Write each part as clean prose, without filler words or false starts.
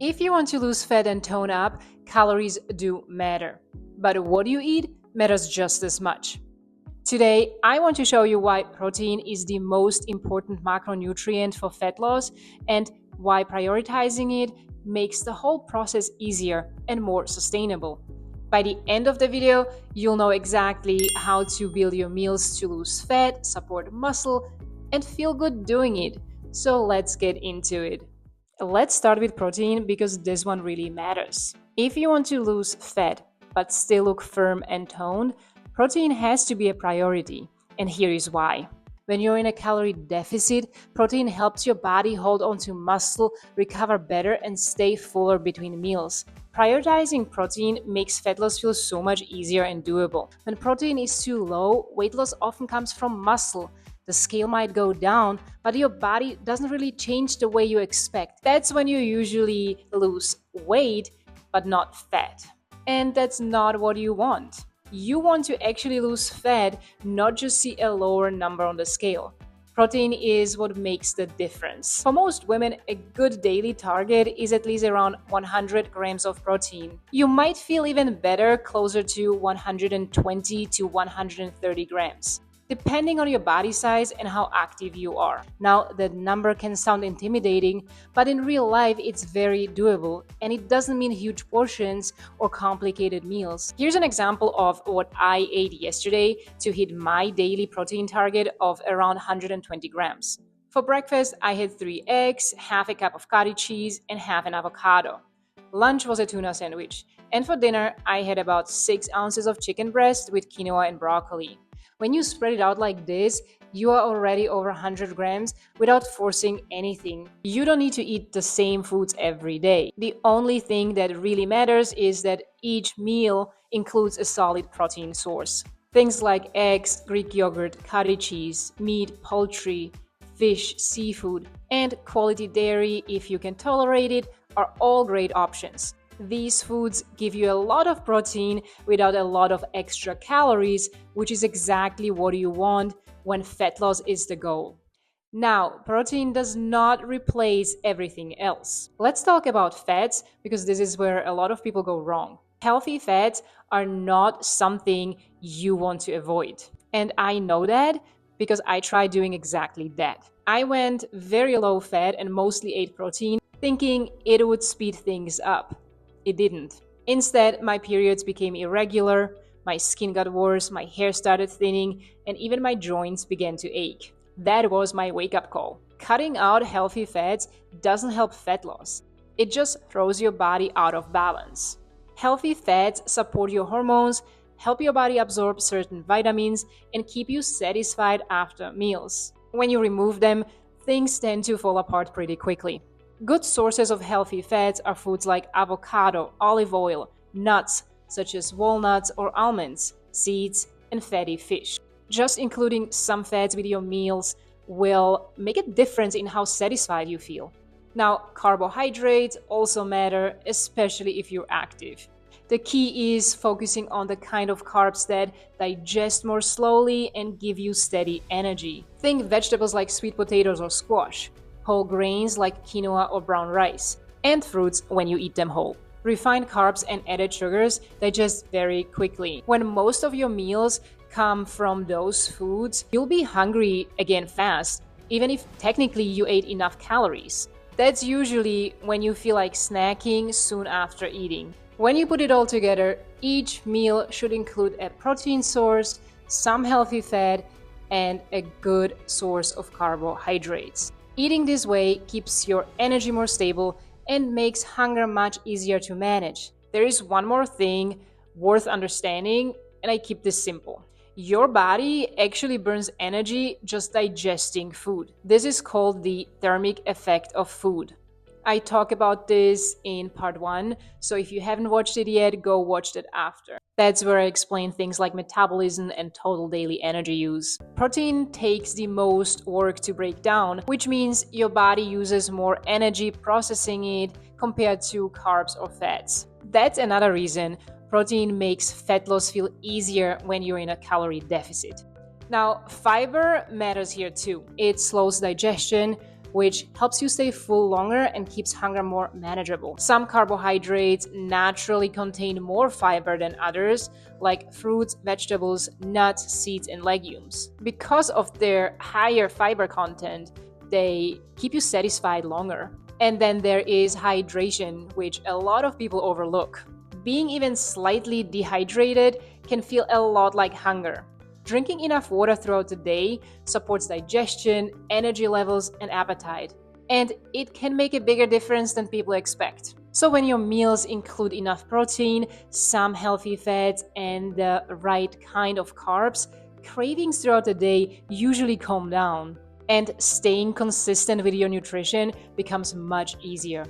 If you want to lose fat and tone up, calories do matter. But what you eat matters just as much. Today, I want to show you why protein is the most important macronutrient for fat loss and why prioritizing it makes the whole process easier and more sustainable. By the end of the video, you'll know exactly how to build your meals to lose fat, support muscle, and feel good doing it. So let's get into it. Let's start with protein because this one really matters. If you want to lose fat but still look firm and toned, protein has to be a priority. And here is why. When you're in a calorie deficit, protein helps your body hold onto muscle, recover better, and stay fuller between meals. Prioritizing protein makes fat loss feel so much easier and doable. When protein is too low, weight loss often comes from muscle. The scale might go down, but your body doesn't really change the way you expect. That's when you usually lose weight, but not fat. And that's not what you want. You want to actually lose fat, not just see a lower number on the scale. Protein is what makes the difference. For most women, a good daily target is at least around 100 grams of protein. You might feel even better closer to 120 to 130 grams, depending on your body size and how active you are. Now, that number can sound intimidating, but in real life, it's very doable, and it doesn't mean huge portions or complicated meals. Here's an example of what I ate yesterday to hit my daily protein target of around 120 grams. For breakfast, I had 3 eggs, half a cup of cottage cheese, and half an avocado. Lunch was a tuna sandwich, and for dinner, I had about 6 ounces of chicken breast with quinoa and broccoli. When you spread it out like this, you are already over 100 grams without forcing anything. You don't need to eat the same foods every day. The only thing that really matters is that each meal includes a solid protein source. Things like eggs, Greek yogurt, cottage cheese, meat, poultry, fish, seafood, and quality dairy, if you can tolerate it, are all great options. These foods give you a lot of protein without a lot of extra calories, which is exactly what you want when fat loss is the goal. Now, protein does not replace everything else. Let's talk about fats because this is where a lot of people go wrong. Healthy fats are not something you want to avoid. And I know that because I tried doing exactly that. I went very low fat and mostly ate protein, thinking it would speed things up. It didn't. Instead, my periods became irregular, my skin got worse, my hair started thinning, and even my joints began to ache. That was my wake-up call. Cutting out healthy fats doesn't help fat loss. It just throws your body out of balance. Healthy fats support your hormones, help your body absorb certain vitamins, and keep you satisfied after meals. When you remove them, things tend to fall apart pretty quickly. Good sources of healthy fats are foods like avocado, olive oil, nuts such as walnuts or almonds, seeds, and fatty fish. Just including some fats with your meals will make a difference in how satisfied you feel. Now, carbohydrates also matter, especially if you're active. The key is focusing on the kind of carbs that digest more slowly and give you steady energy. Think vegetables like sweet potatoes or squash, whole grains like quinoa or brown rice, and fruits when you eat them whole. Refined carbs and added sugars digest very quickly. When most of your meals come from those foods, you'll be hungry again fast, even if technically you ate enough calories. That's usually when you feel like snacking soon after eating. When you put it all together, each meal should include a protein source, some healthy fat, and a good source of carbohydrates. Eating this way keeps your energy more stable and makes hunger much easier to manage. There is one more thing worth understanding, and I keep this simple. Your body actually burns energy just digesting food. This is called the thermic effect of food. I talk about this in part 1, so if you haven't watched it yet, go watch it after. That's where I explain things like metabolism and total daily energy use. Protein takes the most work to break down, which means your body uses more energy processing it compared to carbs or fats. That's another reason protein makes fat loss feel easier when you're in a calorie deficit. Now, fiber matters here too. It slows digestion, which helps you stay full longer and keeps hunger more manageable. Some carbohydrates naturally contain more fiber than others, like fruits, vegetables, nuts, seeds, and legumes. Because of their higher fiber content, they keep you satisfied longer. And then there is hydration, which a lot of people overlook. Being even slightly dehydrated can feel a lot like hunger. Drinking enough water throughout the day supports digestion, energy levels, and appetite. And it can make a bigger difference than people expect. So, when your meals include enough protein, some healthy fats, and the right kind of carbs, cravings throughout the day usually calm down. And staying consistent with your nutrition becomes much easier.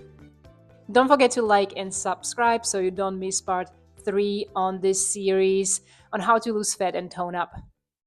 Don't forget to like and subscribe so you don't miss part 3 on this series on how to lose fat and tone up.